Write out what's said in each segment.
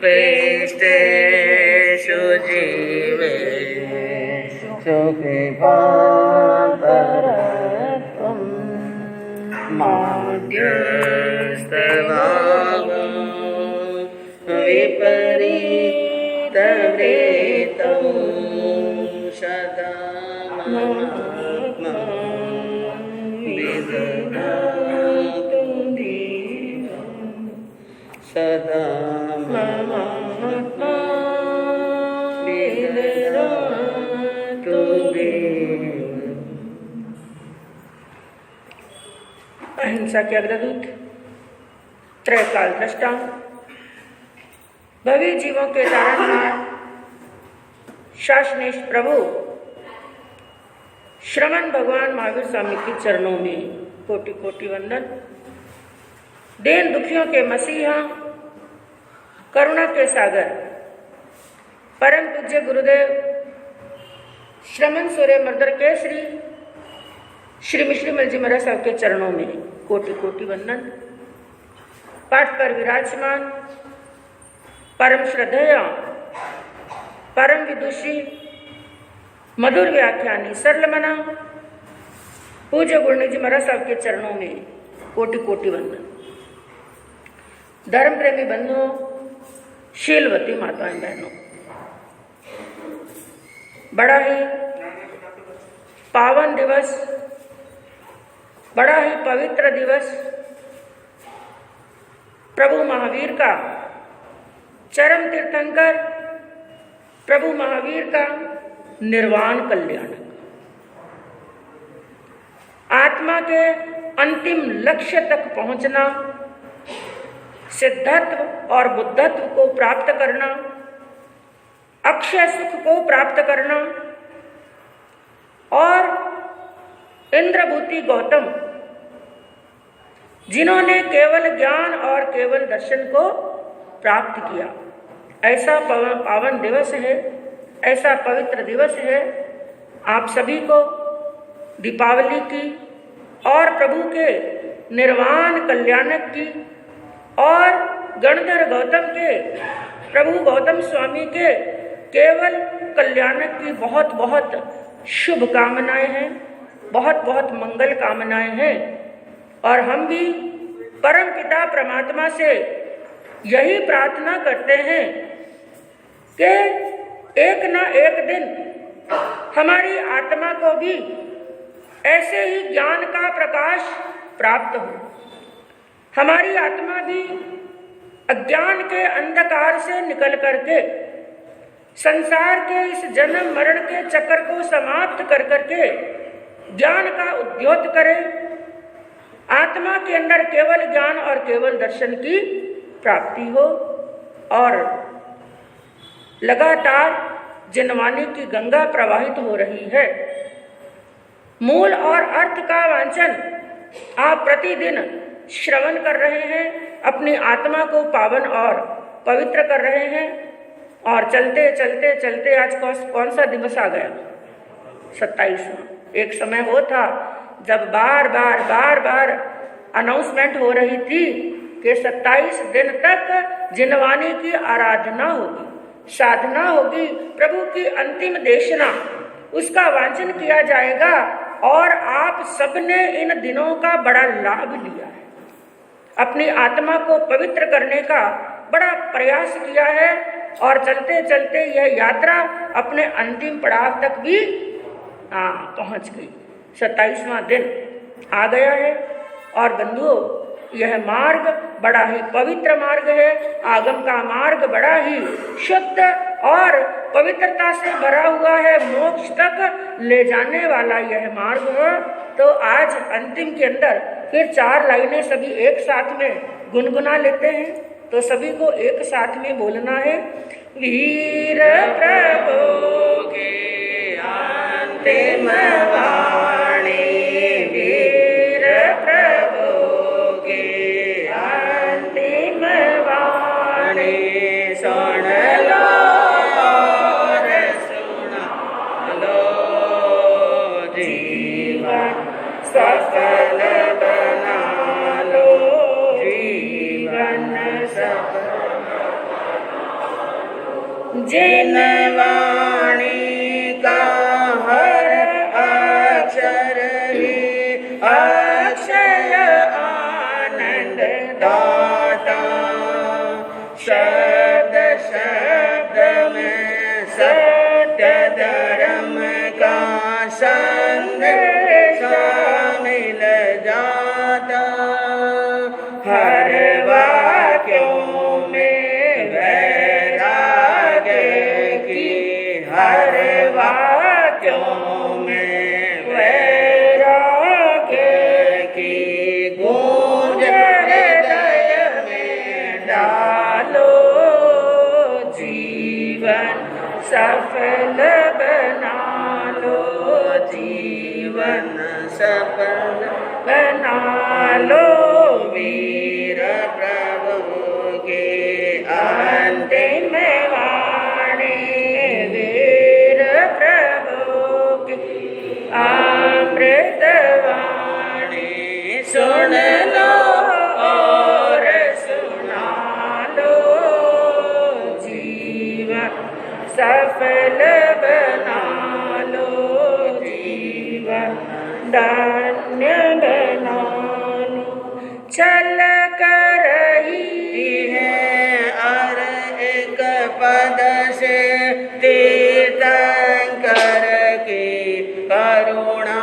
प्रेष्टेषु जीवेषु कृपापरत्वं माध्यस्थभावं विपरीतवृत्तं सदा ममात्मा विदधातु दीनं सदा ममात्मा विदधातु दीनं। अहिंसा के अग्रदूत, त्रैकाल दृष्टा, भवी जीवों के तारणहार, शासनेश प्रभु श्रवण भगवान महावीर स्वामी के चरणों में कोटि कोटि वंदन। दीन दुखियों के मसीहा, करुणा के सागर, परम पूज्य गुरुदेव श्रमण सूर्य मर्दर केसरी श्री मिश्री मलजी महाराज साहब के चरणों में कोटि कोटि वंदन। पाठ पर विराजमान परम श्रद्धेय, परम विदुषी, मधुर व्याख्यानी, सरल मना पूज्य गुरुनाथ जी महाराज साहब के चरणों में कोटि कोटि वंदन। धर्म प्रेमी बंधुओं, शीलवती माताएं बहनों, बड़ा ही पावन दिवस, बड़ा ही पवित्र दिवस, प्रभु महावीर का, चरम तीर्थंकर प्रभु महावीर का निर्वाण कल्याण, आत्मा के अंतिम लक्ष्य तक पहुंचना, सिद्धत्व और बुद्धत्व को प्राप्त करना, अक्षय सुख को प्राप्त करना और इंद्रभूति गौतम जिन्होंने केवल ज्ञान और केवल दर्शन को प्राप्त किया, ऐसा पावन दिवस है, ऐसा पवित्र दिवस है। आप सभी को दीपावली की और प्रभु के निर्वाण कल्याणक की और गणधर गौतम के, प्रभु गौतम स्वामी के केवल कल्याणक की बहुत बहुत शुभ कामनाएं हैं, बहुत बहुत मंगल कामनाएं हैं। और हम भी परम पिता परमात्मा से यही प्रार्थना करते हैं कि एक न एक दिन हमारी आत्मा को भी ऐसे ही ज्ञान का प्रकाश प्राप्त हो, हमारी आत्मा भी अज्ञान के अंधकार से निकल करके संसार के इस जन्म मरण के चक्र को समाप्त कर करके ज्ञान का उद्योत करे, आत्मा के अंदर केवल ज्ञान और केवल दर्शन की प्राप्ति हो और लगातार जिनवानी की गंगा प्रवाहित हो रही है। मूल और अर्थ का वांचन आप प्रतिदिन श्रवण कर रहे हैं, अपनी आत्मा को पावन और पवित्र कर रहे हैं। और चलते चलते चलते आज कौन सा दिवस आ गया? 27वां। एक समय वो था जब बार बार अनाउंसमेंट हो रही थी कि 27 दिन तक जिनवानी की आराधना होगी, साधना होगी, प्रभु की अंतिम देशना, उसका वांचन किया जाएगा। और आप सबने इन दिनों का बड़ा लाभ लिया है, अपनी आत्मा को पवित्र करने का बड़ा प्रयास किया है और चलते चलते यह यात्रा अपने अंतिम पड़ाव तक भी पहुंच गई। 27वां दिन आ गया है और बंधुओं, यह मार्ग बड़ा ही पवित्र मार्ग है, आगम का मार्ग बड़ा ही शुद्ध और पवित्रता से भरा हुआ है, मोक्ष तक ले जाने वाला यह मार्ग है। तो आज अंतिम के अंदर फिर 4 लाइनें सभी एक साथ में गुनगुना लेते हैं। तो सभी को एक साथ में बोलना है, वीर प्रभु के अंतिम वाणी, वीर प्रभु के अंतिम वाणी, सुन लो और सुना लो, जीवन सफल बना लो, जीवन सफल जिन वाणी का हर अक्षर ही अक्षय आनंद दाता, शब्द शब्द में सत्य धर्म का संदेश मिल जाता, हर वाक्यों में वैराग्य की, हर वाक्यों में वैराग्य की गूंज हृदय में डालो, जीवन सफल बना लो, जीवन सफल बना लो, वीर प्रभु के अंतिम वाणी, वीर प्रभु की अमृत वाणी सुन लो और सुना लो, जीवन सफल बना लो, जीवन धन्य बना लो। चल कर रही है हर एक पद से तीर्थंकर की करुणा,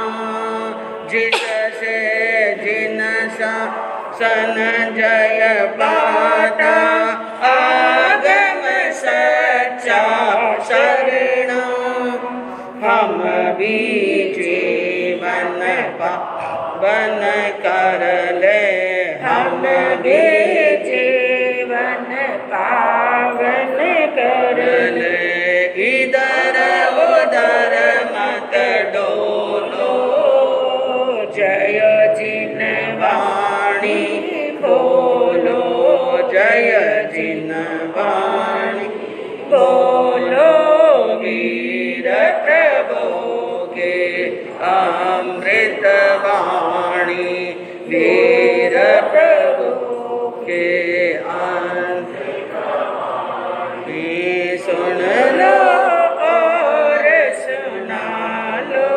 जिससे जिन सन जय पाता, आगम सच्चा शरणा, हम भी जीवन पावन कर ले, हम भी जीवन पावन कर ले, इधर उधर मत डोलो, जय जिन वाणी बोलो, जय जिन वाणी बोलो, वीर प्रभु के अमृत वाणी, वीर प्रभु के अमृत वाणी सुन लो और सुना लो,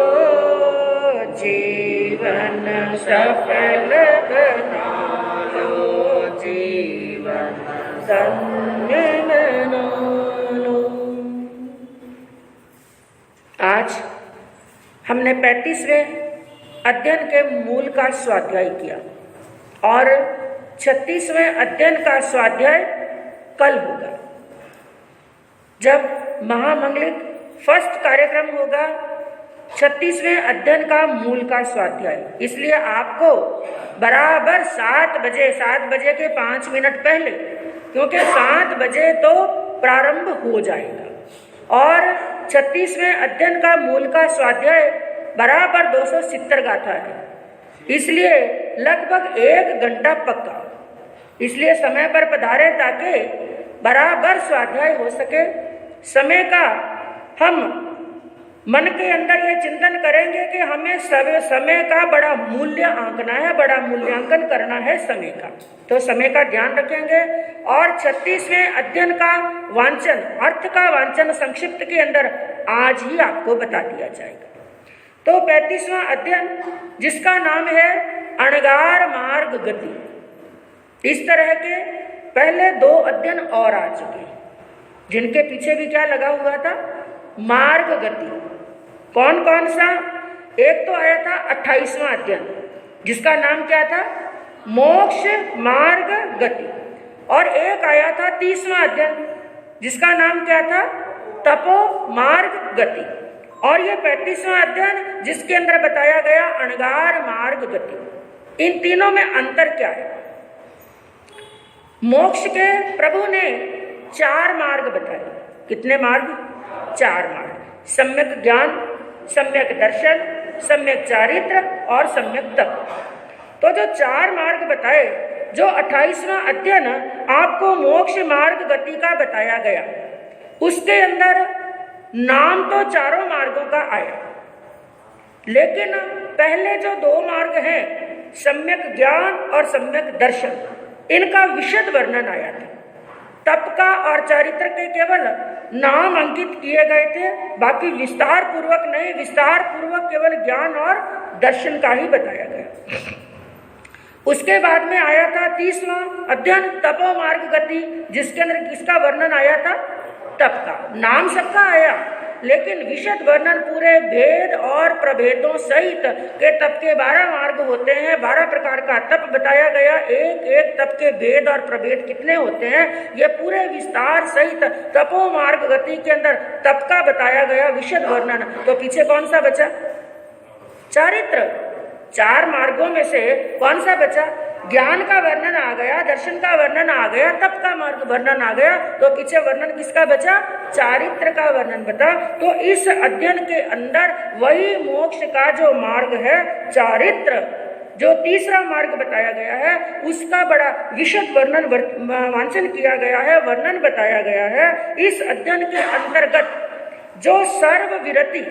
जीवन सफल बना लो, जीवन धन्य बना लो। आज हमने 35वें अध्ययन के मूल का स्वाध्याय किया और 36वें अध्ययन का स्वाध्याय कल होगा, जब महामंगलिक फर्स्ट कार्यक्रम होगा। 36वें अध्ययन का मूल का स्वाध्याय, इसलिए आपको बराबर 7 बजे के 5 मिनट पहले, क्योंकि 7 बजे तो प्रारंभ हो जाएगा और 36वें अध्ययन का मूल का स्वाध्याय बराबर 270 गाथा है, इसलिए लगभग 1 घंटा पक्का, इसलिए समय पर पधारे ताकि बराबर स्वाध्याय हो सके। समय का हम मन के अंदर ये चिंतन करेंगे कि हमें समय का बड़ा मूल्य आंकना है, बड़ा मूल्यांकन करना है समय का, तो समय का ध्यान रखेंगे। और 36वें अध्ययन का वांचन, अर्थ का वांचन संक्षिप्त के अंदर आज ही आपको बता दिया जाएगा। तो 35वां अध्ययन, जिसका नाम है अणगार मार्ग गति, इस तरह के पहले 2 अध्ययन और आ चुके हैं, जिनके पीछे भी क्या लगा हुआ था, मार्ग गति। कौन कौन सा? एक तो आया था 28वां अध्ययन, जिसका नाम क्या था, मोक्ष मार्ग गति, और एक आया था 30वां अध्ययन, जिसका नाम क्या था, तपो मार्ग गति। और ये 35वां अध्ययन, जिसके अंदर बताया गया अणगार मार्ग गति। इन तीनों में अंतर क्या है? मोक्ष के प्रभु ने 4 मार्ग बताए। कितने मार्ग? 4 मार्ग। सम्यक ज्ञान, सम्यक दर्शन, सम्यक चारित्र और सम्यक तप। तो जो 4 मार्ग बताए, जो 28वां अध्ययन आपको मोक्ष मार्ग गति का बताया गया, उसके अंदर नाम तो 4 मार्गों का आया, लेकिन पहले जो 2 मार्ग हैं, सम्यक ज्ञान और सम्यक दर्शन, इनका विशद वर्णन आया था। तप का और चारित्र के केवल नाम अंकित किए गए थे, बाकी विस्तार पूर्वक नहीं, विस्तार पूर्वक केवल ज्ञान और दर्शन का ही बताया गया। उसके बाद में आया था 30वां अध्ययन तपो मार्ग गति, जिसके अंदर किसका वर्णन आया था? तप का। नाम सबका आया, लेकिन विशद वर्णन पूरे भेद और प्रभेदों सहित के तप के 12 मार्ग होते हैं, 12 प्रकार का तप बताया गया। एक एक तप के भेद और प्रभेद कितने होते हैं, ये पूरे विस्तार सहित तपो मार्ग गति के अंदर तप का बताया गया विशद वर्णन। तो पीछे कौन सा बचा? चारित्र। 4 मार्गों में से कौन सा बचा? ज्ञान का वर्णन आ गया, दर्शन का वर्णन आ गया, तप का मार्ग वर्णन आ गया, तो पीछे वर्णन किसका बचा? चारित्र का वर्णन बता। तो इस अध्ययन के अंदर वही मोक्ष का जो मार्ग है चारित्र, जो तीसरा मार्ग बताया गया है, उसका बड़ा विशद वर्णन वांचन किया गया है, वर्णन बताया गया है। इस अध्ययन के अंतर्गत जो सर्वविरति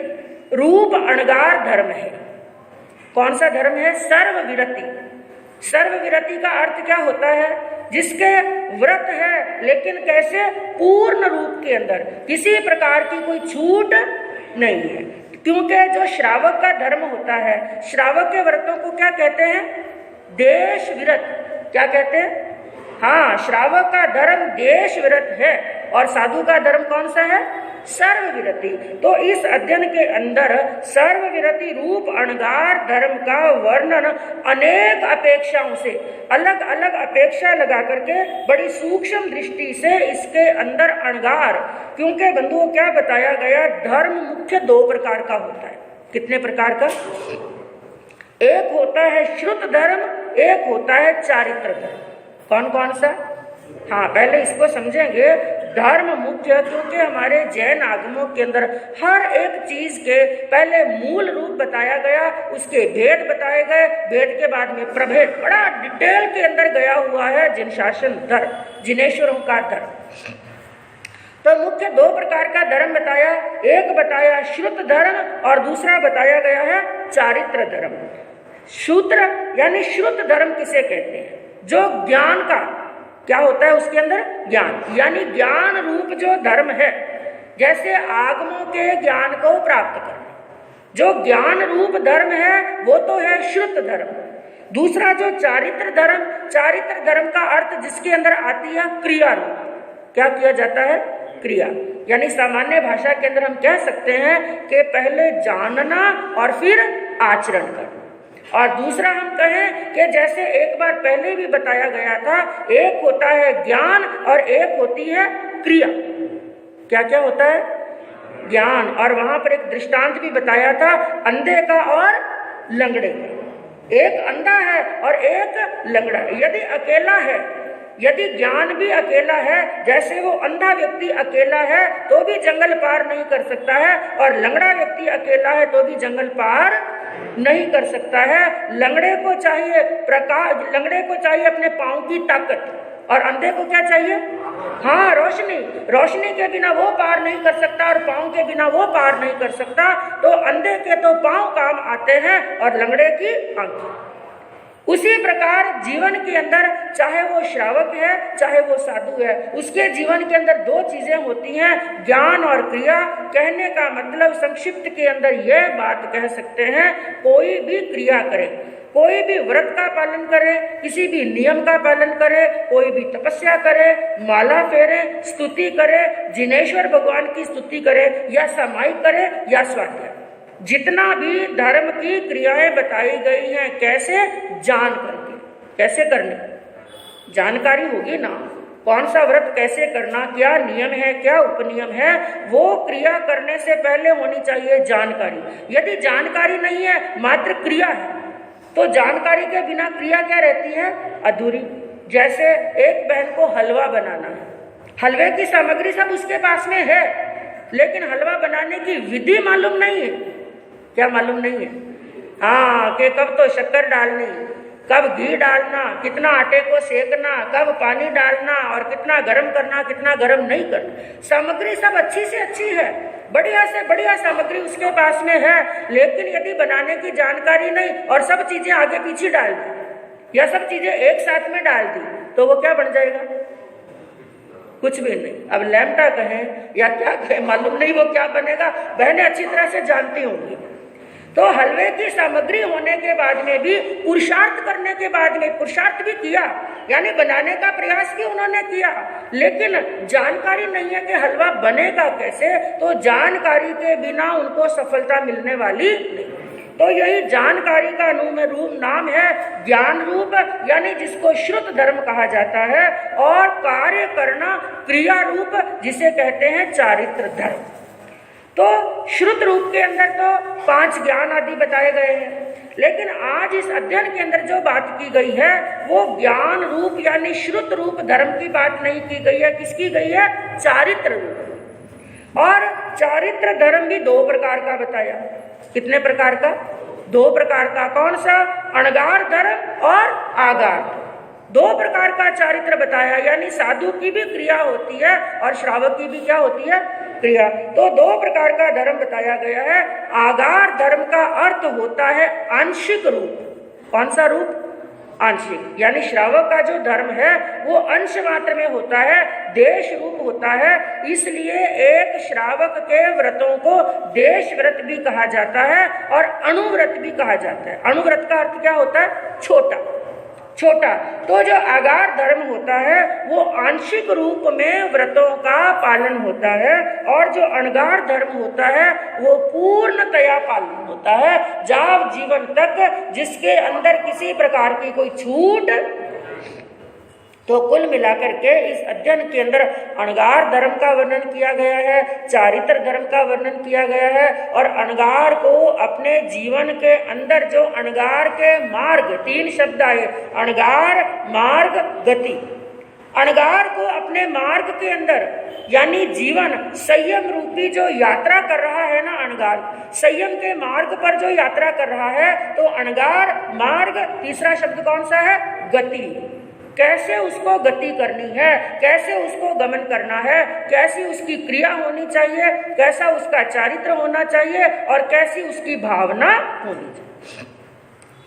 रूप अणगार धर्म है, कौन सा धर्म है? सर्वविरति। सर्वविरति का अर्थ क्या होता है? जिसके व्रत है, लेकिन कैसे? पूर्ण रूप के अंदर, किसी प्रकार की कोई छूट नहीं है। क्योंकि जो श्रावक का धर्म होता है, श्रावक के व्रतों को क्या कहते हैं? देश विरत। क्या कहते हैं? हाँ, श्रावक का धर्म देश विरत है और साधु का धर्म कौन सा है? सर्वविरति। तो इस अध्ययन के अंदर सर्वविरति रूप अणगार धर्म का वर्णन अनेक अपेक्षाओं से, अलग अलग अपेक्षा लगा करके बड़ी सूक्ष्म दृष्टि से इसके अंदर अणगार, क्योंकि बंधुओं क्या बताया गया? धर्म मुख्य 2 प्रकार का होता है। कितने प्रकार का? एक होता है श्रुत धर्म, एक होता है चारित्र धर्म। कौन कौन सा? हाँ, पहले इसको समझेंगे। धर्म मुख्य, क्योंकि हमारे जैन आगमों के अंदर हर एक चीज के पहले मूल रूप बताया गया, उसके भेद बताए गए, भेद के बाद में प्रभेद बड़ा डिटेल के अंदर गया हुआ है। जिन शासन धर्म, जिनेश्वरों का धर्म। तो मुख्य 2 प्रकार का धर्म बताया, एक बताया श्रुत धर्म और दूसरा बताया गया है चारित्र धर्म। शूद्र यानी श्रुत धर्म किसे कहते हैं? जो ज्ञान का क्या होता है उसके अंदर? ज्ञान, यानी ज्ञान रूप जो धर्म है, जैसे आगमों के ज्ञान को प्राप्त करना, जो ज्ञान रूप धर्म है वो तो है श्रुत धर्म। दूसरा जो चारित्र धर्म, चारित्र धर्म का अर्थ जिसके अंदर आती है क्रिया रूप। क्या किया जाता है? क्रिया। यानी सामान्य भाषा के अंदर हम कह सकते हैं कि पहले जानना और फिर आचरण करना। और दूसरा हम कहें कि जैसे एक बार पहले भी बताया गया था, एक होता है ज्ञान और एक होती है क्रिया। क्या क्या होता है? ज्ञान। और वहां पर एक दृष्टांत भी बताया था अंधे का और लंगड़े का। एक अंधा है और एक लंगड़ा। यदि अकेला है, यदि ज्ञान भी अकेला है, जैसे वो अंधा व्यक्ति अकेला है तो भी जंगल पार नहीं कर सकता है, और लंगड़ा व्यक्ति अकेला है तो भी जंगल पार नहीं कर सकता है। लंगड़े को चाहिए प्रकाश, लंगड़े को चाहिए अपने पांव की ताकत, और अंधे को क्या चाहिए? हाँ, रोशनी। रोशनी के बिना वो पार नहीं कर सकता और पांव के बिना वो पार नहीं कर सकता। तो अंधे के तो पांव काम आते हैं और लंगड़े की आंखें। उसी प्रकार जीवन के अंदर, चाहे वो श्रावक है चाहे वो साधु है, उसके जीवन के अंदर 2 चीजें होती हैं, ज्ञान और क्रिया। कहने का मतलब संक्षिप्त के अंदर यह बात कह सकते हैं, कोई भी क्रिया करे, कोई भी व्रत का पालन करे, किसी भी नियम का पालन करे, कोई भी तपस्या करे, माला फेरे, स्तुति करे, जिनेश्वर भगवान की स्तुति करे, या सामायिक करे या स्वाध्याय, जितना भी धर्म की क्रियाएं बताई गई हैं, कैसे? जान करके। कैसे करनी? जानकारी होगी ना, कौन सा व्रत कैसे करना, क्या नियम है, क्या उपनियम है, वो क्रिया करने से पहले होनी चाहिए जानकारी। यदि जानकारी नहीं है, मात्र क्रिया है, तो जानकारी के बिना क्रिया क्या रहती है? अधूरी। जैसे एक बहन को हलवा बनाना है, हलवे की सामग्री सब उसके पास में है, लेकिन हलवा बनाने की विधि मालूम नहीं है। क्या मालूम नहीं है? हाँ, कि कब तो शक्कर डालनी, कब घी डालना, कितना आटे को सेकना, कब पानी डालना और कितना गर्म करना, कितना गर्म नहीं करना। सामग्री सब अच्छी से अच्छी है, बढ़िया से बढ़िया सामग्री उसके पास में है, लेकिन यदि बनाने की जानकारी नहीं और सब चीजें आगे पीछे डाल दी या सब चीजें एक साथ में डाल दी, तो वो क्या बन जाएगा? कुछ भी नहीं। अब लैम्डा कहें या क्या कहें मालूम नहीं, वो क्या बनेगा, बहनें अच्छी तरह से जानती होंगी। तो हलवे की सामग्री होने के बाद में भी, पुरुषार्थ करने के बाद में, पुरुषार्थ भी किया यानी बनाने का प्रयास भी उन्होंने किया, लेकिन जानकारी नहीं है कि हलवा बनेगा कैसे, तो जानकारी के बिना उनको सफलता मिलने वाली नहीं। तो यही जानकारी का रूप नाम है ज्ञान रूप, यानी जिसको श्रुत धर्म कहा जाता है, और कार्य करना क्रिया रूप, जिसे कहते हैं चारित्र धर्म। तो श्रुत रूप के अंदर तो 5 ज्ञान आदि बताए गए हैं, लेकिन आज इस अध्ययन के अंदर जो बात की गई है वो ज्ञान रूप यानी श्रुत रूप धर्म की बात नहीं की गई है। किसकी गई है? चारित्र रूप। और चारित्र धर्म भी 2 प्रकार का बताया। कितने प्रकार का? 2 प्रकार का। कौन सा? अणगार धर्म और आगार धर्म। 2 प्रकार का चारित्र बताया, यानी साधु की भी क्रिया होती है और श्रावक की भी क्या होती है? क्रिया। तो 2 प्रकार का धर्म बताया गया है। आगार धर्म का अर्थ होता है आंशिक रूप। कौन सा रूप? आंशिक, यानी श्रावक का जो धर्म है वो अंश मात्र में होता है, देश रूप होता है। इसलिए एक श्रावक के व्रतों को देश व्रत भी कहा जाता है और अणुव्रत भी कहा जाता है। अणुव्रत का अर्थ क्या होता है? छोटा छोटा। तो जो आगार धर्म होता है वो आंशिक रूप में व्रतों का पालन होता है, और जो अणगार धर्म होता है वो पूर्णतया पालन होता है, जाव जीवन तक, जिसके अंदर किसी प्रकार की कोई छूट। तो कुल मिलाकर के इस अध्ययन के अंदर अणगार धर्म का वर्णन किया गया है, चारित्र धर्म का वर्णन किया गया है, और अणगार को अपने जीवन के अंदर जो अणगार के मार्ग, 3 शब्द आए, अणगार, मार्ग, गति। अणगार को अपने मार्ग के अंदर यानी जीवन संयम रूपी जो यात्रा कर रहा है ना, अणगार संयम के मार्ग पर जो यात्रा कर रहा है, तो अणगार मार्ग। तीसरा शब्द कौन सा है? गति। कैसे उसको गति करनी है, कैसे उसको गमन करना है, कैसी उसकी क्रिया होनी चाहिए, कैसा उसका चारित्र होना चाहिए, और कैसी उसकी भावना होनी चाहिए।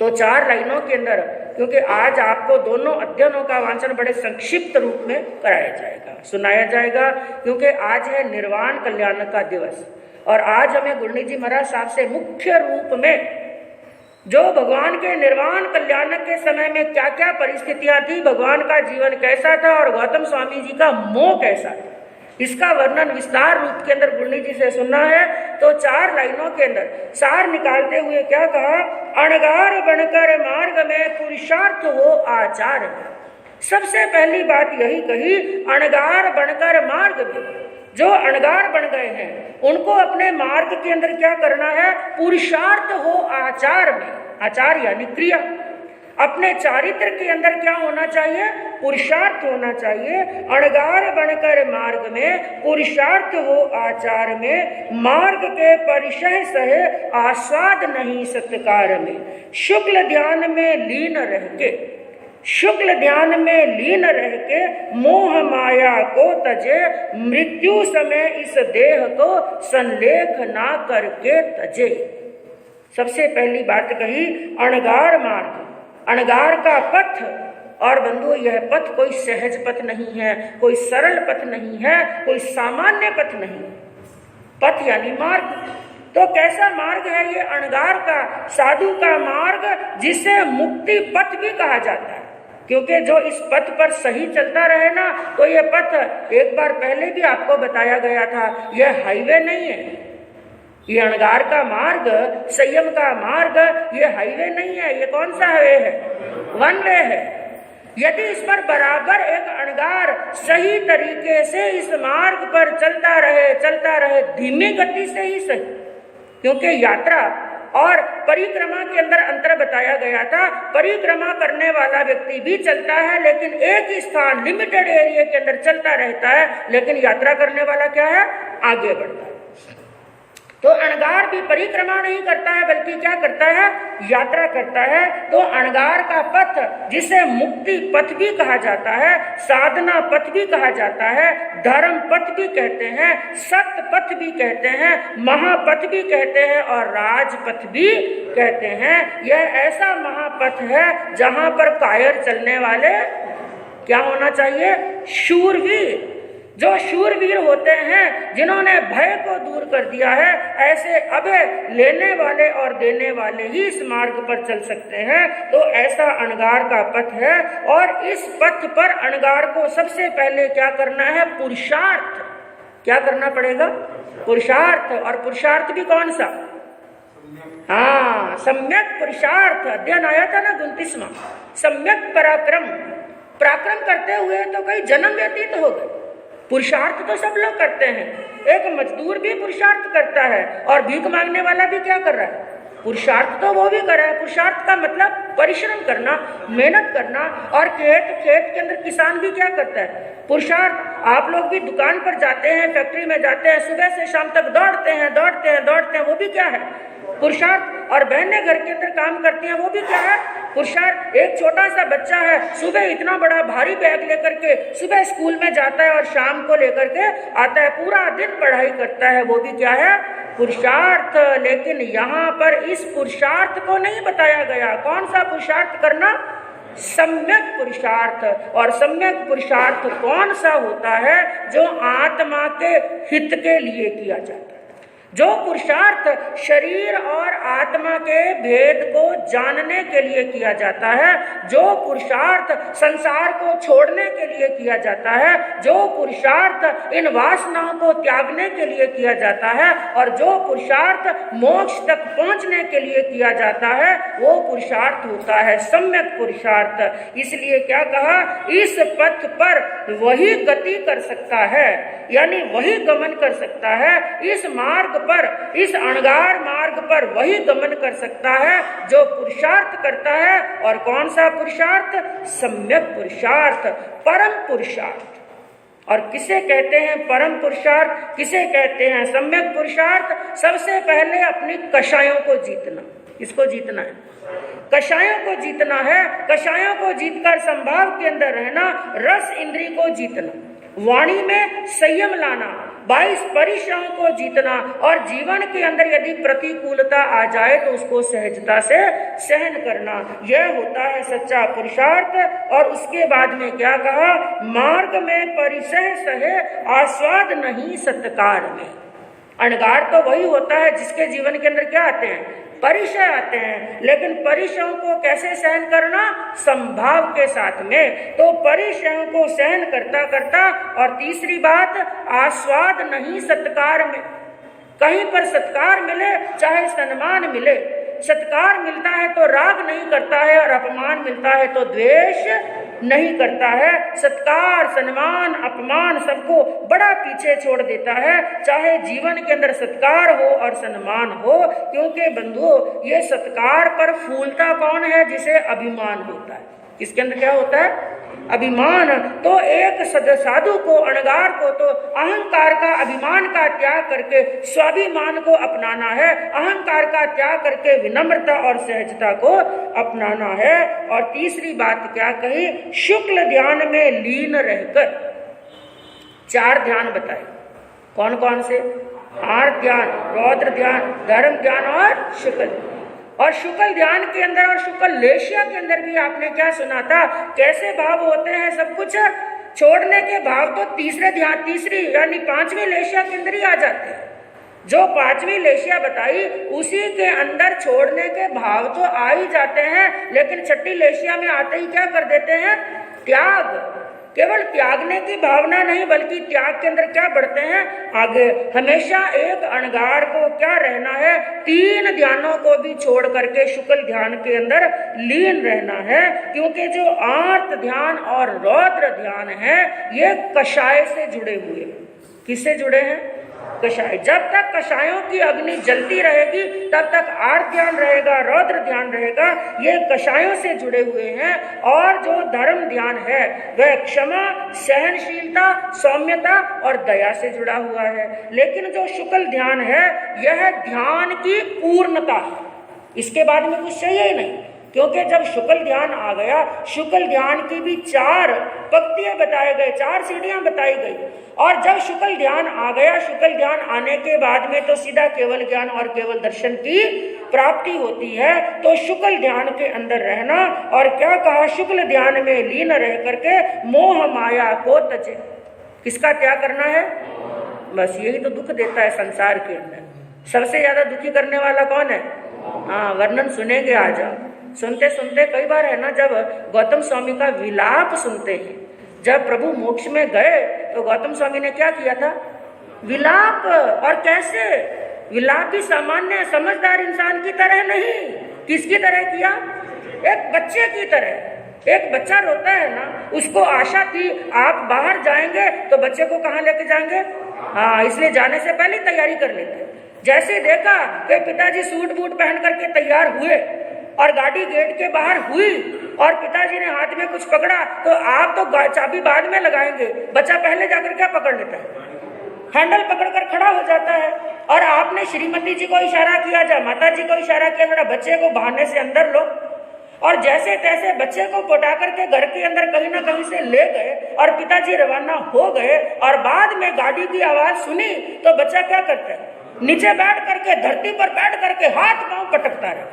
तो 4 लाइनों के अंदर, क्योंकि आज आपको दोनों अध्ययनों का वांचन बड़े संक्षिप्त रूप में कराया जाएगा, सुनाया जाएगा, क्योंकि आज है निर्वाण कल्याण का दिवस। और आज हमें गुरनी जी महाराज साहब से मुख्य रूप में जो भगवान के निर्वाण कल्याण के समय में क्या क्या परिस्थितियां थी, भगवान का जीवन कैसा था और गौतम स्वामी जी का मोह कैसा था, इसका वर्णन विस्तार रूप के अंदर गुरनी जी से सुनना है। तो 4 लाइनों के अंदर सार निकालते हुए क्या कहा? अणगार बनकर मार्ग में पुरुषार्थ हो आचार में। सबसे पहली बात यही कही, अणगार बनकर मार्ग में। जो अणगार बन गए हैं उनको अपने मार्ग के अंदर क्या करना है? पुरुषार्थ हो आचार में। आचार यानी क्रिया। अपने चारित्र के अंदर क्या होना चाहिए? पुरुषार्थ होना चाहिए। अणगार बनकर मार्ग में, पुरुषार्थ हो आचार में, मार्ग के परिचय सहे आस्वाद नहीं सत्कार में। शुक्ल ध्यान में लीन रह के, शुक्ल ध्यान में लीन रह के, मोह माया को तजे, मृत्यु समय इस देह को संलेख ना करके तजे। सबसे पहली बात कही अणगार मार्ग, अणगार का पथ। और बंधु, यह पथ कोई सहज पथ नहीं है, कोई सरल पथ नहीं है, कोई सामान्य पथ नहीं। पथ यानी मार्ग। तो कैसा मार्ग है ये? अणगार का, साधु का मार्ग, जिसे मुक्ति पथ भी कहा जाता है। क्योंकि जो इस पथ पर सही चलता रहे ना, तो ये पथ एक बार पहले भी आपको बताया गया था, यह हाईवे नहीं है। ये अणगार का मार्ग, संयम का मार्ग, ये हाईवे नहीं है। ये कौन सा हाईवे है? 1 वे है। यदि इस पर बराबर एक अणगार सही तरीके से इस मार्ग पर चलता रहे, धीमी गति से ही सही, क्योंकि यात्रा और परिक्रमा के अंदर अंतर बताया गया था। परिक्रमा करने वाला व्यक्ति भी चलता है, लेकिन एक ही स्थान, लिमिटेड एरिया के अंदर चलता रहता है, लेकिन यात्रा करने वाला क्या है? आगे बढ़ता है। तो अणगार भी परिक्रमा नहीं करता है, बल्कि क्या करता है? यात्रा करता है। तो अणगार का पथ, जिसे मुक्ति पथ भी कहा जाता है, साधना पथ भी कहा जाता है, धर्म पथ भी कहते हैं, सत्य पथ भी कहते हैं, महापथ भी कहते हैं, और राजपथ भी कहते हैं। यह ऐसा महापथ है जहां पर कायर चलने वाले क्या होना चाहिए? शूरवीर। जो शूरवीर होते हैं, जिन्होंने भय को दूर कर दिया है, ऐसे अभय लेने वाले और देने वाले ही इस मार्ग पर चल सकते हैं। तो ऐसा अणगार का पथ है, और इस पथ पर अणगार को सबसे पहले क्या करना है? पुरुषार्थ। क्या करना पड़ेगा? पुरुषार्थ। और पुरुषार्थ भी कौन सा? हाँ, सम्यक पुरुषार्थ। अध्ययन आया था ना 29वां। सम्यक पराक्रम। पराक्रम करते हुए तो कई जन्म व्यतीत हो गए। पुरुषार्थ तो सब लोग करते हैं। एक मजदूर भी पुरुषार्थ करता है, और भीख मांगने वाला भी क्या कर रहा है? पुरुषार्थ तो वो भी कर रहा है। पुरुषार्थ का मतलब परिश्रम करना, मेहनत करना। और खेत के अंदर किसान भी क्या करता है? पुरुषार्थ। आप लोग भी दुकान पर जाते हैं, फैक्ट्री में जाते हैं, सुबह से शाम तक दौड़ते हैं, वो भी क्या है? पुरुषार्थ। और बहनें घर के अंदर काम करती हैं, वो भी क्या है? पुरुषार्थ। एक छोटा सा बच्चा है, सुबह इतना बड़ा भारी बैग लेकर के सुबह स्कूल में जाता है और शाम को लेकर के आता है, पूरा दिन पढ़ाई करता है, वो भी क्या है? पुरुषार्थ। लेकिन यहाँ पर इस पुरुषार्थ को नहीं बताया गया। कौन सा पुरुषार्थ करना? सम्यक पुरुषार्थ। और सम्यक पुरुषार्थ कौन सा होता है? जो आत्मा के हित के लिए किया जाता है। जो पुरुषार्थ शरीर और आत्मा के भेद को जानने के लिए किया जाता है, जो पुरुषार्थ संसार को छोड़ने के लिए किया जाता है, जो पुरुषार्थ इन वासनाओं को त्यागने के लिए किया जाता है, और जो पुरुषार्थ मोक्ष तक पहुंचने के लिए किया जाता है, वो पुरुषार्थ होता है सम्यक पुरुषार्थ। इसलिए क्या कहा? इस पथ पर वही गति कर सकता है, यानी वही गमन कर सकता है। इस मार्ग पर, इस अणगार मार्ग पर वही गमन कर सकता है जो पुरुषार्थ करता है। और कौन सा पुरुषार्थ? सम्यक पुरुषार्थ, परम पुरुषार्थ। और किसे कहते हैं परम पुरुषार्थ, किसे कहते हैं सम्यक पुरुषार्थ? सबसे पहले अपनी कषायों को जीतना। किसको जीतना है? कषायों को जीतना है। कषायों को जीतकर संभाव के अंदर रहना, रस इंद्री को जीतना, वाणी में संयम लाना, 22 परिश्रम को जीतना, और जीवन के अंदर यदि प्रतिकूलता आ जाए तो उसको सहजता से सहन करना। यह होता है सच्चा पुरुषार्थ। और उसके बाद में क्या कहा? मार्ग में परिसह सहे, आस्वाद नहीं सत्कार में। अणगार तो वही होता है जिसके जीवन के अंदर क्या आते हैं? परिचय आते हैं। लेकिन परिचयों को कैसे सहन करना? संभाव के साथ में। तो परिचयों को सहन करता करता, और तीसरी बात, आस्वाद नहीं सत्कार में। कहीं पर सत्कार मिले, चाहे सम्मान मिले, सत्कार मिलता है तो राग नहीं करता है, और अपमान मिलता है तो द्वेष नहीं करता है। सत्कार, सम्मान, अपमान सबको बड़ा पीछे छोड़ देता है, चाहे जीवन के अंदर सत्कार हो और सम्मान हो। क्योंकि बंधुओं, ये सत्कार पर फूलता कौन है? जिसे अभिमान होता है। किसके अंदर क्या होता है? अभिमान। तो एक साधु को, अणगार को तो अहंकार का, अभिमान का त्याग करके स्वाभिमान को अपनाना है, अहंकार का त्याग करके विनम्रता और सहजता को अपनाना है। और तीसरी बात क्या कही? शुक्ल ध्यान में लीन रहकर 4 ध्यान बताए। कौन कौन से? आर्त ध्यान, रौद्र ध्यान, धर्म ध्यान और शुक्ल। और शुक्ल ध्यान के अंदर और शुक्ल लेशिया के अंदर भी आपने क्या सुना था? कैसे भाव होते हैं? सब कुछ छोड़ने के भाव तो तीसरी यानी 5वीं लेशिया के अंदर ही आ जाते हैं। जो 5वीं लेशिया बताई उसी के अंदर छोड़ने के भाव तो आ ही जाते हैं, लेकिन 6ठी लेशिया में आते ही क्या कर देते हैं? त्याग। केवल त्यागने की भावना नहीं, बल्कि त्याग के अंदर क्या बढ़ते हैं? आगे। हमेशा एक अणगार को क्या रहना है? 3 ध्यानों को भी छोड़ करके शुक्ल ध्यान के अंदर लीन रहना है। क्योंकि जो आर्त ध्यान और रौद्र ध्यान है, ये कषाय से जुड़े हुए। किससे जुड़े हैं? कषाय। जब तक कषायों की अग्नि जलती रहेगी तब तक आर्त ध्यान रहेगा, रौद्र ध्यान रहेगा। ये कषायों से जुड़े हुए हैं। और जो धर्म ध्यान है वह क्षमा, सहनशीलता, सौम्यता और दया से जुड़ा हुआ है। लेकिन जो शुक्ल ध्यान है, यह ध्यान की पूर्णता है। इसके बाद में कुछ चाहिए ही नहीं। क्योंकि जब शुक्ल ध्यान आ गया, शुक्ल ध्यान की भी 4 पंक्तियां बताए गए, 4 सीढ़ियां बताई गई। और जब शुक्ल ध्यान आ गया, शुक्ल ध्यान आने के बाद में तो सीधा केवल ज्ञान और केवल दर्शन की प्राप्ति होती है। तो शुक्ल ध्यान के अंदर रहना। और क्या कहा? शुक्ल ध्यान में लीन रह करके मोह माया को तजे। किसका त्याग करना है? बस यही तो दुख देता है संसार के अंदर। सबसे ज्यादा दुखी करने वाला कौन है? हाँ, वर्णन सुनेंगे आज आप। सुनते सुनते कई बार है ना, जब गौतम स्वामी का विलाप सुनते हैं, जब प्रभु मोक्ष में गए तो गौतम स्वामी ने क्या किया था? विलाप। और कैसे? विलाप भी सामान्य समझदार इंसान की तरह नहीं, किसकी तरह किया? एक बच्चे की तरह। एक बच्चा रोता है ना, उसको आशा थी आप बाहर जाएंगे तो बच्चे को कहाँ लेके जाएंगे? हाँ, इसलिए जाने से पहले तैयारी कर लेते। जैसे देखा कि पिताजी सूट बूट पहन करके तैयार हुए और गाड़ी गेट के बाहर हुई और पिताजी ने हाथ में कुछ पकड़ा, तो आप तो चाबी बाद में लगाएंगे, बच्चा पहले जाकर क्या पकड़ लेता है? हैंडल पकड़कर खड़ा हो जाता है। और आपने श्रीमती जी को इशारा किया, जा माता जी को इशारा किया, थोड़ा बच्चे को बहाने से अंदर लो, और जैसे तैसे बच्चे को पोटा करके घर के अंदर कहीं ना कहीं से ले गए और पिताजी रवाना हो गए। और बाद में गाड़ी की आवाज सुनी तो बच्चा क्या करता है? नीचे बैठ करके, धरती पर बैठ करके हाथ पांव पटकता है,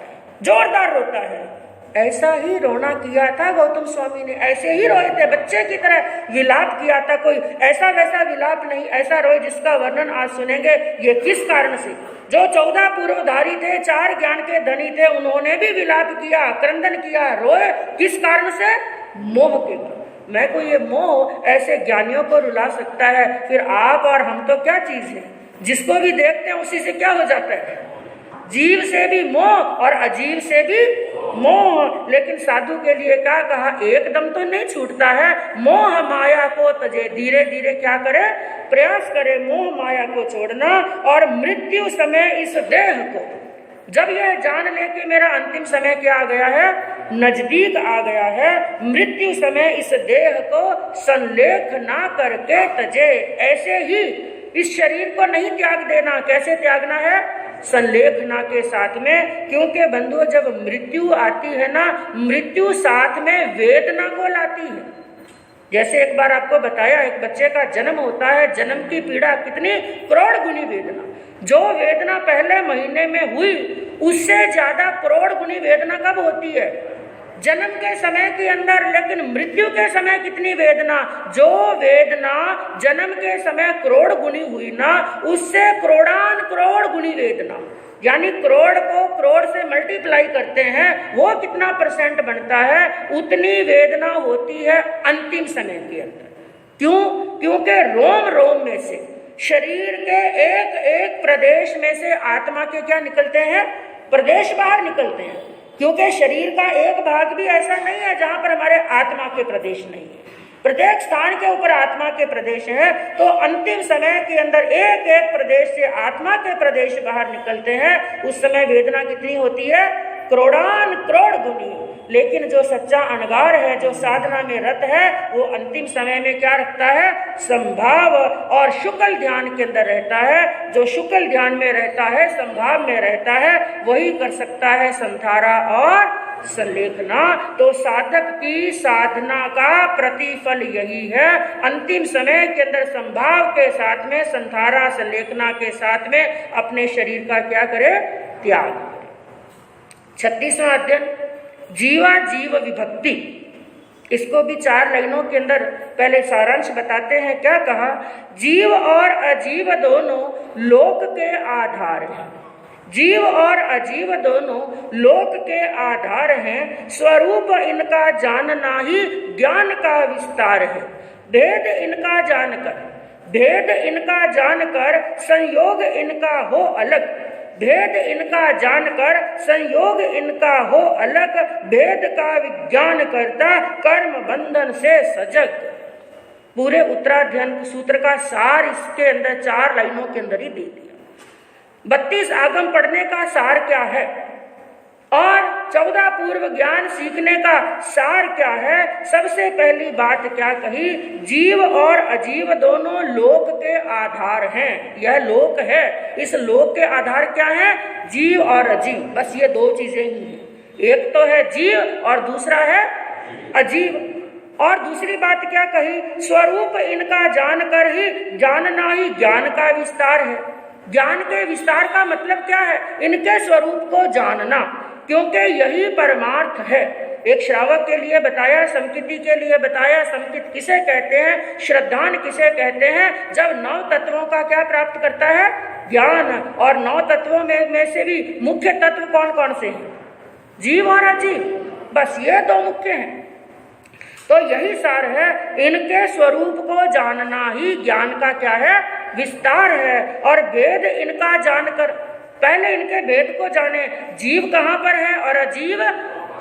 जोरदार रोता है। ऐसा ही रोना किया था गौतम स्वामी ने, ऐसे ही रोए थे, बच्चे की तरह विलाप किया था। कोई ऐसा वैसा विलाप नहीं, ऐसा रोए जिसका वर्णन आज सुनेंगे। ये किस कारण से? जो 14 पूर्वधारी थे, 4 ज्ञान के धनी थे, उन्होंने भी विलाप किया, क्रंदन किया, रोए। किस कारण से? मोह के कारण। मैं को ये मोह ऐसे ज्ञानियों को रुला सकता है, फिर आप और हम तो क्या चीज है? जिसको भी देखते हैं उसी से क्या हो जाता है? जीव से भी मोह और अजीव से भी मोह। लेकिन साधु के लिए क्या कहा? एकदम तो नहीं छूटता है। मोह माया को तजे, धीरे धीरे क्या करे? प्रयास करे मोह माया को छोड़ना। और मृत्यु समय इस देह को, जब यह जान ले कि मेरा अंतिम समय क्या आ गया है? नजदीक आ गया है, मृत्यु समय इस देह को संलेख ना करके तजे। ऐसे ही इस शरीर को नहीं त्याग देना। कैसे त्यागना है? संलेखना के साथ में। क्योंकि बंधुओं, जब मृत्यु आती है ना, मृत्यु साथ में वेदना को लाती है। जैसे एक बार आपको बताया, एक बच्चे का जन्म होता है, जन्म की पीड़ा कितनी करोड़ गुनी वेदना। जो वेदना पहले महीने में हुई, उससे ज्यादा करोड़ गुनी वेदना कब होती है? जन्म के समय के अंदर। लेकिन मृत्यु के समय कितनी वेदना? जो वेदना जन्म के समय करोड़ गुनी हुई ना, उससे करोड़ान करोड़ गुनी वेदना, यानी करोड़ को करोड़ से मल्टीप्लाई करते हैं, वो कितना % बनता है? उतनी वेदना होती है अंतिम समय के अंदर। क्यों? क्योंकि रोम रोम में से, शरीर के एक एक प्रदेश में से आत्मा के क्या निकलते हैं? प्रदेश बाहर निकलते हैं। क्योंकि शरीर का एक भाग भी ऐसा नहीं है जहां पर हमारे आत्मा के प्रदेश नहीं है। प्रत्येक स्थान के ऊपर आत्मा के प्रदेश हैं। तो अंतिम समय के अंदर एक एक प्रदेश से आत्मा के प्रदेश बाहर निकलते हैं। उस समय वेदना कितनी होती है? करोड़ान करोड़ गुनी। लेकिन जो सच्चा अनगार है, जो साधना में रत है, वो अंतिम समय में क्या रखता है? संभाव और शुक्ल ध्यान के अंदर रहता है। जो शुक्ल ध्यान में रहता है, संभाव में रहता है, वही कर सकता है संधारा और संलेखना। तो साधक की साधना का प्रतिफल यही है। अंतिम समय के अंदर संभाव के साथ में, संधारा संलेखना के साथ में अपने शरीर का क्या करे? त्याग करे। 36वां अध्ययन, जीवा जीव विभक्ति। इसको भी 4 लाइनों के अंदर पहले सारांश बताते हैं। क्या कहा? जीव और अजीव दोनों लोक के आधार हैं। जीव और अजीव दोनों लोक के आधार हैं। स्वरूप इनका जानना ही ज्ञान का विस्तार है। भेद इनका जानकर संयोग इनका हो अलग। भेद इनका जानकर संयोग इनका हो अलग। भेद का विज्ञान करता कर्म बंधन से सजग। पूरे उत्तराध्ययन सूत्र का सार इसके अंदर 4 लाइनों के अंदर ही दे दिया। 32 आगम पढ़ने का सार क्या है और 14 पूर्व ज्ञान सीखने का सार क्या है? सबसे पहली बात क्या कही? जीव और अजीव दोनों लोक के आधार हैं। यह लोक है, इस लोक के आधार क्या है? जीव और अजीव। बस ये 2 चीजें ही हैं। एक तो है जीव और दूसरा है अजीव। और दूसरी बात क्या कही? स्वरूप इनका जानकर ही जानना ही ज्ञान का विस्तार है। ज्ञान के विस्तार का मतलब क्या है? इनके स्वरूप को जानना, क्योंकि यही परमार्थ है। एक श्रावक के लिए बताया, समकिति के लिए बताया। समकित किसे कहते हैं, श्रद्धान किसे कहते हैं, जब 9 तत्वों का क्या प्राप्त करता है, ज्ञान। और 9 तत्वों में से भी मुख्य तत्व कौन कौन से हैं, जीव और अजीव, बस ये 2 मुख्य हैं। तो यही सार है, इनके स्वरूप को जानना ही ज्ञान का क्या है, विस्तार है। और भेद इनका जानकर, पहले इनके भेद को जाने, जीव कहाँ पर है और अजीव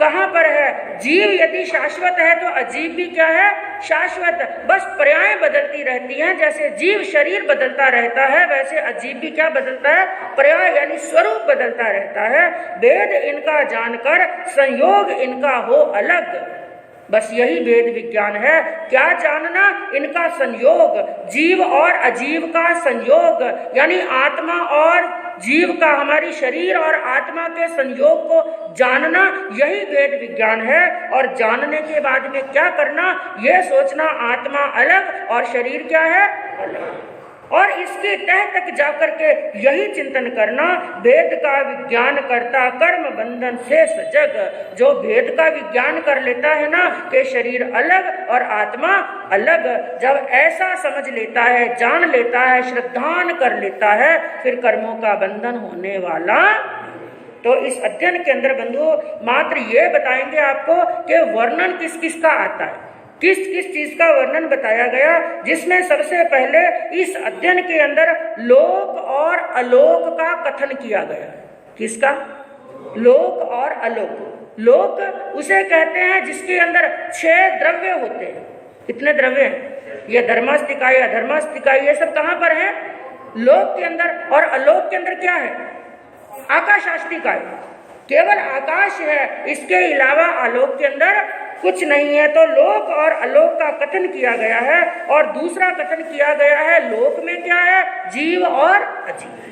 कहाँ पर है। जीव यदि शाश्वत है तो अजीव भी क्या है, शाश्वत। बस पर्याय बदलती रहती हैं, जैसे जीव शरीर बदलता रहता है वैसे अजीव भी क्या बदलता है, पर्याय यानी स्वरूप बदलता रहता है। भेद इनका जानकर संयोग इनका हो अलग, बस यही वेद विज्ञान है। क्या जानना, इनका संयोग, जीव और अजीव का संयोग, यानी आत्मा और जीव का, हमारी शरीर और आत्मा के संयोग को जानना, यही वेद विज्ञान है। और जानने के बाद में क्या करना, यह सोचना आत्मा अलग और शरीर क्या है, अलग। और इसके तह तक जाकर के यही चिंतन करना, भेद का विज्ञान करता कर्म बंधन शेष जग। जो भेद का विज्ञान कर लेता है ना कि शरीर अलग और आत्मा अलग, जब ऐसा समझ लेता है, जान लेता है, श्रद्धान कर लेता है, फिर कर्मों का बंधन होने वाला। तो इस अध्ययन के अंदर बंधुओं मात्र ये बताएंगे आपको कि वर्णन किस किस का आता है, किस किस चीज का वर्णन बताया गया, जिसमें सबसे पहले इस अध्ययन के अंदर लोक और अलोक का कथन किया गया। किसका, लोक और अलोक। लोक उसे कहते हैं जिसके अंदर 6 द्रव्य होते हैं। कितने द्रव्य हैं, ये धर्मास्तिकाय, अधर्मास्तिकाय, ये सब कहाँ पर है, लोक के अंदर। और अलोक के अंदर क्या है, आकाशास्तिकाय, केवल आकाश है, इसके अलावा आलोक के अंदर कुछ नहीं है। तो लोक और अलोक का कथन किया गया है। और दूसरा कथन किया गया है, लोक में क्या है, जीव और अजीव,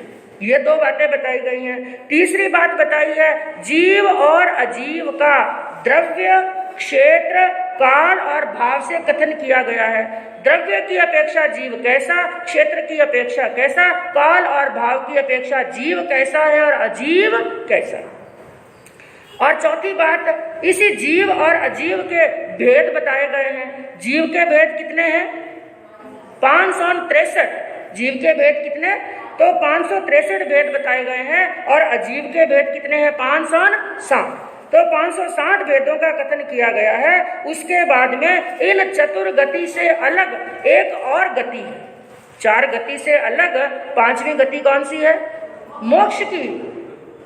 ये 2 बातें बताई गई हैं। तीसरी बात बताई है, जीव और अजीव का द्रव्य, क्षेत्र, काल और भाव से कथन किया गया है। द्रव्य की अपेक्षा जीव कैसा, क्षेत्र की अपेक्षा कैसा, काल और भाव की अपेक्षा जीव कैसा है और अजीव कैसा। और चौथी बात, इसी जीव और अजीव के भेद बताए गए हैं। जीव के भेद कितने हैं, 563। जीव के भेद कितने, तो 563 भेद बताए गए हैं। और अजीव के भेद कितने हैं, 560। तो 560 भेदों का कथन किया गया है। उसके बाद में इन चतुर गति से अलग एक और गति है। 4 गति से अलग 5वीं गति कौन सी है, मोक्ष की।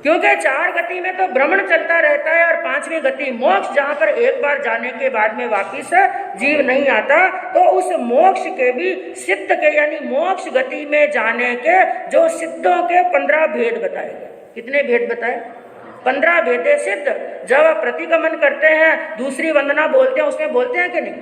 क्योंकि 4 गति में तो भ्रमण चलता रहता है और 5वीं गति मोक्ष, जहाँ पर एक बार जाने के बाद में वापिस जीव नहीं आता। तो उस मोक्ष के भी सिद्ध के, यानी मोक्ष गति में जाने के जो सिद्धों के 15 भेद बताए गए। कितने भेद बताए, 15 भेदे सिद्ध। जब प्रतिगमन करते हैं, दूसरी वंदना बोलते हैं, उसमें बोलते हैं कि नहीं,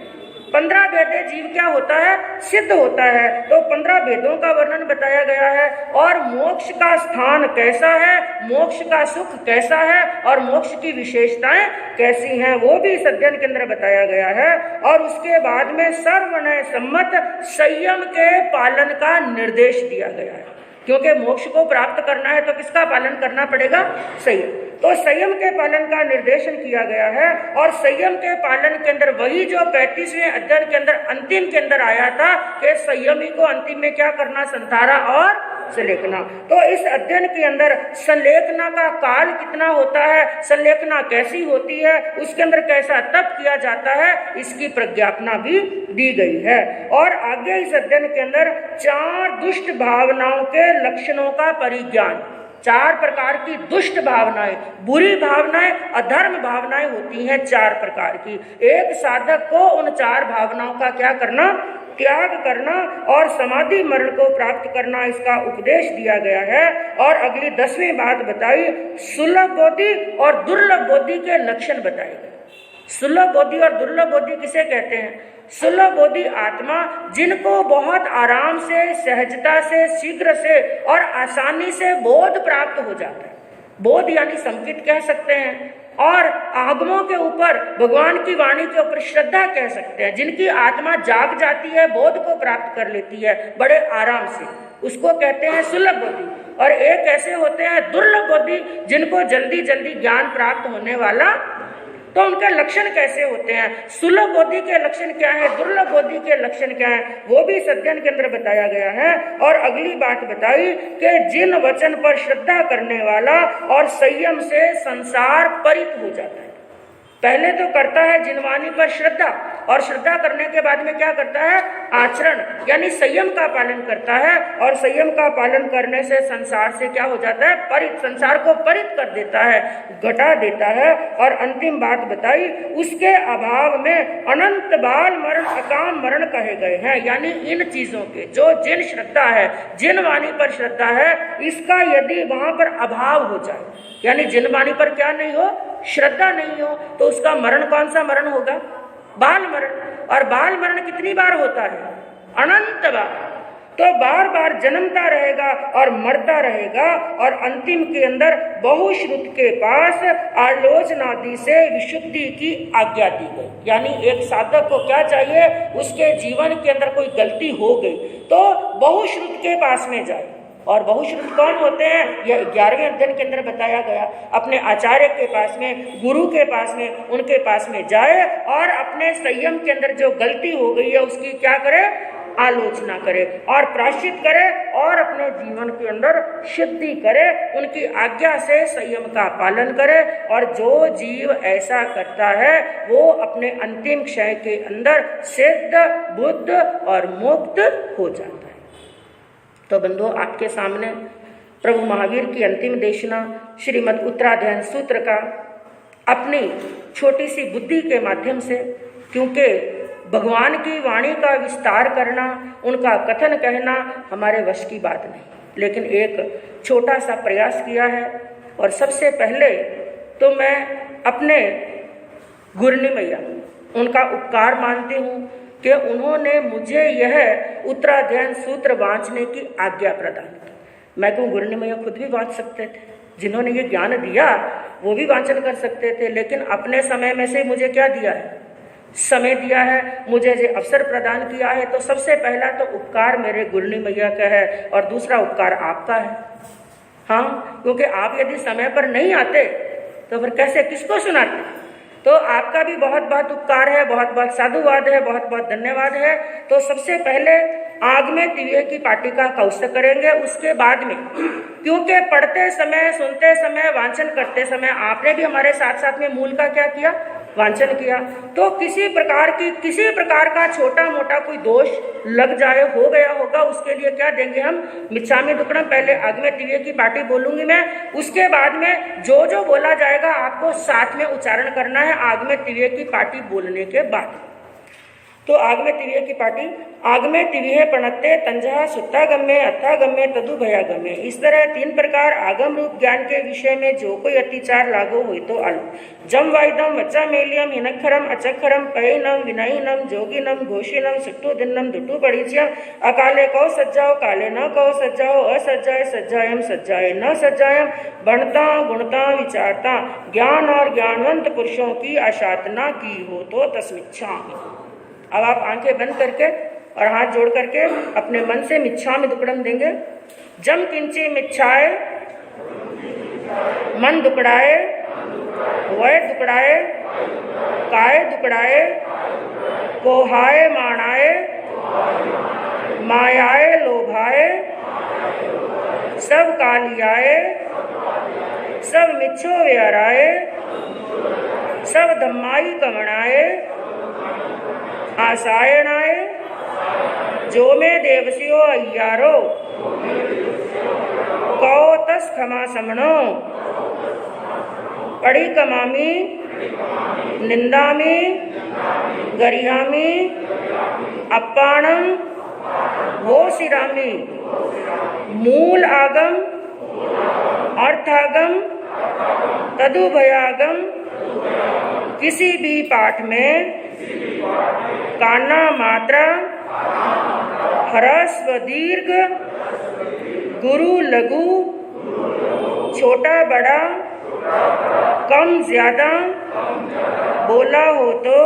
15 भेदे जीव क्या होता है, सिद्ध होता है। तो 15 भेदों का वर्णन बताया गया है। और मोक्ष का स्थान कैसा है, मोक्ष का सुख कैसा है और मोक्ष की विशेषताएं कैसी हैं, वो भी इस अध्ययन के अंदर बताया गया है। और उसके बाद में सर्वनय सम्मत संयम के पालन का निर्देश दिया गया है। क्योंकि मोक्ष को प्राप्त करना है तो किसका पालन करना पड़ेगा, संयम। तो संयम के पालन का निर्देशन किया गया है। और संयम के पालन के अंदर वही जो 35वें अध्ययन के अंदर अंतिम के अंदर आया था कि संयमी को अंतिम में क्या करना, संधारा और संलेखना। तो इस अध्ययन के अंदर संलेखना का काल कितना होता है, संलेखना कैसी होती है, उसके अंदर कैसा तप किया जाता है, इसकी प्रज्ञापना भी दी गई है। और आगे इस अध्ययन के अंदर 4 दुष्ट भावनाओं के लक्षणों का परिज्ञान, 4 प्रकार की दुष्ट भावनाएं, बुरी भावनाएं, अधर्म भावनाएं होती हैं 4 प्रकार की। एक साधक को उन 4 भावनाओं का क्या करना, त्याग करना और समाधि मरण को प्राप्त करना, इसका उपदेश दिया गया है। और अगली 10वीं बात बताई, सुलभ बोधि और दुर्लभ बोधि के लक्षण बताए गए। सुलभ बोधि और दुर्लभ बोधि किसे कहते हैं, सुलभ बोधि आत्मा जिनको बहुत आराम से, सहजता से, शीघ्र से और आसानी से बोध प्राप्त हो जाता है। बोध यानी संकित कह सकते हैं, और आगमों के ऊपर, भगवान की वाणी के ऊपर श्रद्धा कह सकते हैं। जिनकी आत्मा जाग जाती है, बोध को प्राप्त कर लेती है बड़े आराम से, उसको कहते हैं सुलभ बोधि। और एक ऐसे होते हैं दुर्लभ बोधि, जिनको जल्दी जल्दी ज्ञान प्राप्त होने वाला। तो उनके लक्षण कैसे होते हैं, सुलभ बोधि के लक्षण क्या है, दुर्लभ बोधि के लक्षण क्या है, वो भी इस अध्ययन के अंदर बताया गया है। और अगली बात बताई कि जिन वचन पर श्रद्धा करने वाला और संयम से संसार परित हो जाता है। पहले तो करता है जिनवाणी पर श्रद्धा, और श्रद्धा करने के बाद में क्या करता है, आचरण यानी संयम का पालन करता है, और संयम का पालन करने से संसार से क्या हो जाता है, परित, संसार को परित कर देता है, घटा देता है। और अंतिम बात बताई, उसके अभाव में अनंत बाल मरण अकाम मरण कहे गए हैं। यानी इन चीजों के जो जिन श्रद्धा है, जिन वाणी पर श्रद्धा है, इसका यदि वहां पर अभाव हो जाए, यानी जिन वाणी पर क्या नहीं हो, श्रद्धा नहीं हो, तो उसका मरण कौन सा मरण होगा, बाल मरण। और बाल मरण कितनी बार होता है, अनंत बार। तो बार बार जन्मता रहेगा और मरता रहेगा, और अंतिम के अंदर बहुश्रुत के पास आलोचनादि से विशुद्धि की आज्ञा दी गई। यानी एक साधक को क्या चाहिए, उसके जीवन के अंदर कोई गलती हो गई तो बहुश्रुत के पास में जाए। और बहुश्रुत कौन होते हैं, यह 11वें अध्ययन के अंदर बताया गया। अपने आचार्य के पास में, गुरु के पास में, उनके पास में जाए और अपने संयम के अंदर जो गलती हो गई है उसकी क्या करे, आलोचना करे और प्रायश्चित करे, और अपने जीवन के अंदर सिद्धि करे, उनकी आज्ञा से संयम का पालन करे। और जो जीव ऐसा करता है वो अपने अंतिम क्षय के अंदर सिद्ध, बुद्ध और मुक्त हो जाता है। तो बंधुओं, आपके सामने प्रभु महावीर की अंतिम देशना श्रीमद् उत्तराध्याय सूत्र का अपनी छोटी सी बुद्धि के माध्यम से, क्योंकि भगवान की वाणी का विस्तार करना, उनका कथन कहना हमारे वश की बात नहीं, लेकिन एक छोटा सा प्रयास किया है। और सबसे पहले तो मैं अपने गुरनी मैया, उनका उपकार मानती हूँ कि उन्होंने मुझे यह उत्तराध्याय सूत्र वांचने की आज्ञा प्रदान की। मैं कहूँ गुरनी मैया खुद भी वांच सकते थे, जिन्होंने ये ज्ञान दिया वो भी वांचन कर सकते थे, लेकिन अपने समय में से मुझे क्या दिया है, समय दिया है, मुझे जो अवसर प्रदान किया है। तो सबसे पहला तो उपकार मेरे गुरनी मैया का है, और दूसरा उपकार आपका है। हाँ, क्योंकि आप यदि समय पर नहीं आते तो फिर कैसे, किसको सुनाते। तो आपका भी बहुत बहुत उपकार है, बहुत बहुत साधुवाद है, बहुत बहुत धन्यवाद है। तो सबसे पहले आग में दिव्य की पाटी का कौशल करेंगे, उसके बाद में, क्योंकि पढ़ते समय, सुनते समय, वांचन करते समय आपने भी हमारे साथ साथ में मूल का क्या किया, वांचन किया। तो किसी प्रकार का छोटा मोटा कोई दोष लग जाए, हो गया होगा, उसके लिए क्या देंगे हम, मिच्छामि दुक्कडम। पहले आग में दिव्य की पाटी बोलूंगी मैं, उसके बाद में जो जो बोला जाएगा आपको साथ में उच्चारण करना है आग में दिव्य की पाटी बोलने के बाद। तो आग में तिव्य की पाटी, आग में तिव्य प्रणत्ते तंजहा सुत्तागम्य अत्थागम्य तदु भयागम्य। इस तरह 3 प्रकार आगम रूप ज्ञान के विषय में जो कोई अतिचार लागू हुई तो अल जम वाइदम वच्चा मेलियम हिनक्षरम अचक्षरम पैनम विनयनम जोगिनम घोषिनम सुट्टू दिन्नम दुट्टू परिचयम अकाले कौ सज्जाओ काले न कौ सज्जाओ असज्जाए सज्जायम सज्जाए न सज्जायम बढ़ता गुणता विचारता ज्ञान और ज्ञानवंत पुरुषों की आशातना की हो तो तस्मिच्छा। अब आप आंखें बंद करके और हाथ जोड़ करके अपने मन से मिच्छामि दुक्कडम देंगे। जम किंची मिच्छाए मन दुकड़ाए, वय दुकड़ाए, काय दुकड़ाए, कोहाए माणाए, मायाए लोभाए, सब कालियाए, सब मिच्छो व्याराए, सब धम्माई कमणाए, आसायणाए, जो में देवसियो अय्यारो, कौ तस खमा समणो, पड़ी कमामी, निंदामी, गरियामी, अप्पाणम, वो सिरामी, मूल आगम, अर्थागम, तदुभयागम, किसी भी पाठ में काना मात्रा, ह्रस्व दीर्घ, गुरु लघु, छोटा बड़ा, कम ज्यादा बोला हो तो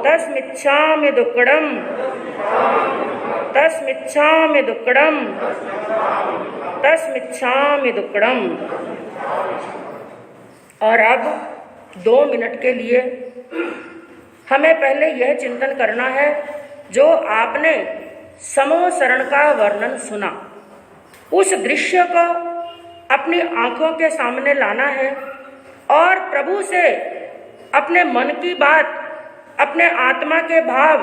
तस्मिच्छामि दुक्कडम, तस्मिच्छामि दुक्कडम, तस्मिच्छामि दुक्कडम। और अब 2 मिनट के लिए हमें पहले यह चिंतन करना है, जो आपने समोसरण का वर्णन सुना, उस दृश्य को अपनी आंखों के सामने लाना है और प्रभु से अपने मन की बात, अपने आत्मा के भाव,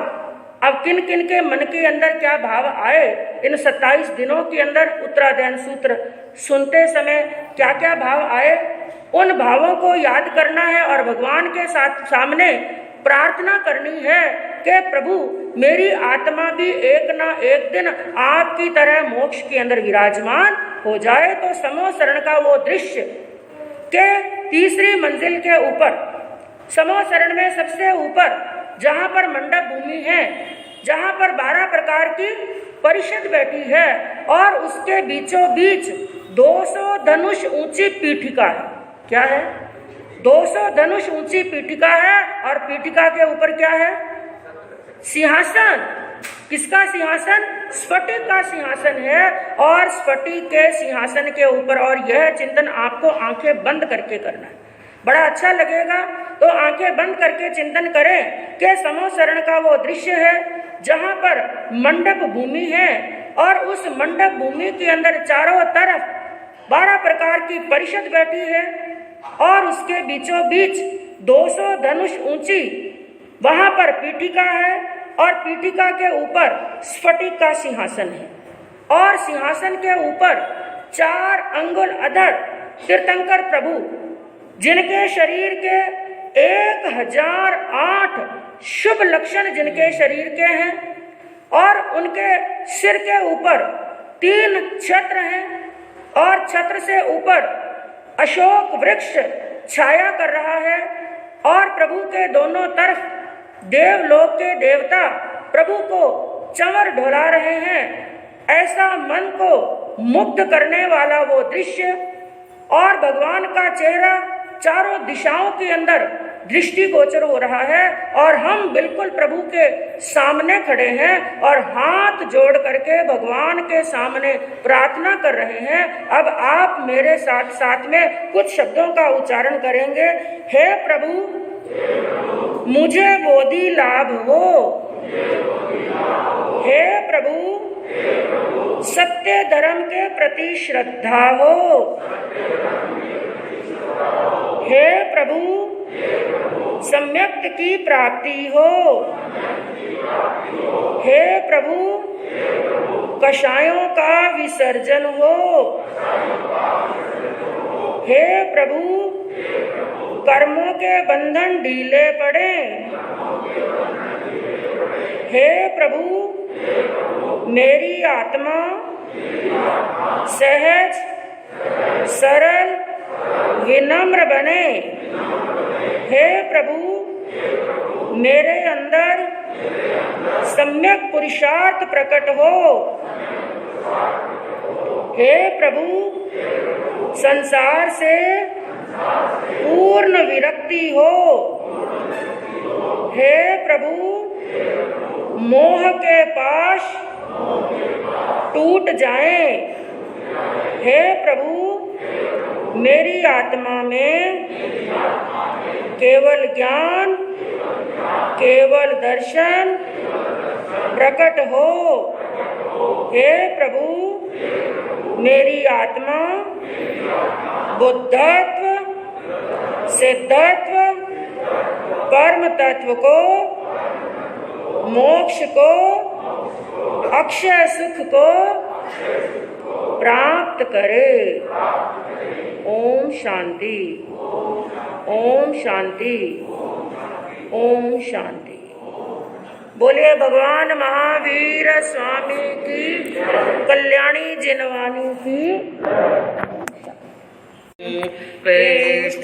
अब किन किन के मन के अंदर क्या भाव आए, इन 27 दिनों के अंदर उत्तराध्ययन सूत्र सुनते समय क्या क्या भाव आए, उन भावों को याद करना है और भगवान के सामने प्रार्थना करनी है कि प्रभु मेरी आत्मा भी एक ना एक दिन आपकी तरह मोक्ष के अंदर विराजमान हो जाए। तो समोसरण का वो दृश्य के 3री मंजिल के ऊपर, समोसरण में सबसे ऊपर जहाँ पर मंडप भूमि है, जहाँ पर 12 प्रकार की परिषद बैठी है और उसके बीचों बीच 200 धनुष ऊंची पीठिका है। क्या है? 200 धनुष ऊंची पीठिका है और पीठिका के ऊपर क्या है? सिंहासन। किसका सिंहासन? स्फटिक का सिंहासन है और स्फटिक के सिंहासन के ऊपर, और यह चिंतन आपको आंखें बंद करके करना है। बड़ा अच्छा लगेगा तो आंखें बंद करके चिंतन करें कि समोसरण का वो दृश्य है जहां पर मंडप भूमि है और उस मंडप भूमि के अंदर चारों तरफ 12 प्रकार की परिषद बैठी है और उसके बीचों बीच 200 धनुष ऊंची वहां पर पीठिका है और पीठिका के ऊपर स्फटिक का सिंहासन है और सिंहासन के ऊपर 4 अंगुल अधर तीर्थंकर प्रभु, जिनके शरीर के 1008 शुभ लक्षण जिनके शरीर के हैं और उनके सिर के ऊपर 3 छत्र हैं और छत्र से ऊपर अशोक वृक्ष छाया कर रहा है और प्रभु के दोनों तरफ देवलोक के देवता प्रभु को चंवर ढोला रहे हैं। ऐसा मन को मुग्ध करने वाला वो दृश्य और भगवान का चेहरा चारों दिशाओं के अंदर दृष्टिगोचर हो रहा है और हम बिल्कुल प्रभु के सामने खड़े हैं और हाथ जोड़ करके भगवान के सामने प्रार्थना कर रहे हैं। अब आप मेरे साथ साथ में कुछ शब्दों का उच्चारण करेंगे। हे प्रभु, मुझे बोधि लाभ हो। हे प्रभु, सत्य धर्म के प्रति श्रद्धा हो। हे प्रभु, सम्यक की प्राप्ति हो। हे प्रभु, कषायों का विसर्जन हो। हे प्रभु, कर्मों के बंधन ढीले पड़े। हे प्रभु, मेरी आत्मा सहज सरल विनम्र बने। हे प्रभु, मेरे अंदर सम्यक पुरुषार्थ प्रकट हो। हे प्रभु, संसार से पूर्ण विरक्ति हो। हे प्रभु, मोह के पाश टूट जाएं। हे प्रभु, मेरी आत्मा में केवल ज्ञान, केवल दर्शन प्रकट हो। हे प्रभु, मेरी आत्मा बुद्धत्व, सिद्धत्व, परम तत्व को, मोक्ष को, अक्षय सुख को प्राप्त करे। ओम शांति, ओम शांति, ओम शांति। बोले भगवान महावीर स्वामी की, कल्याणी जिनवानी की। Praise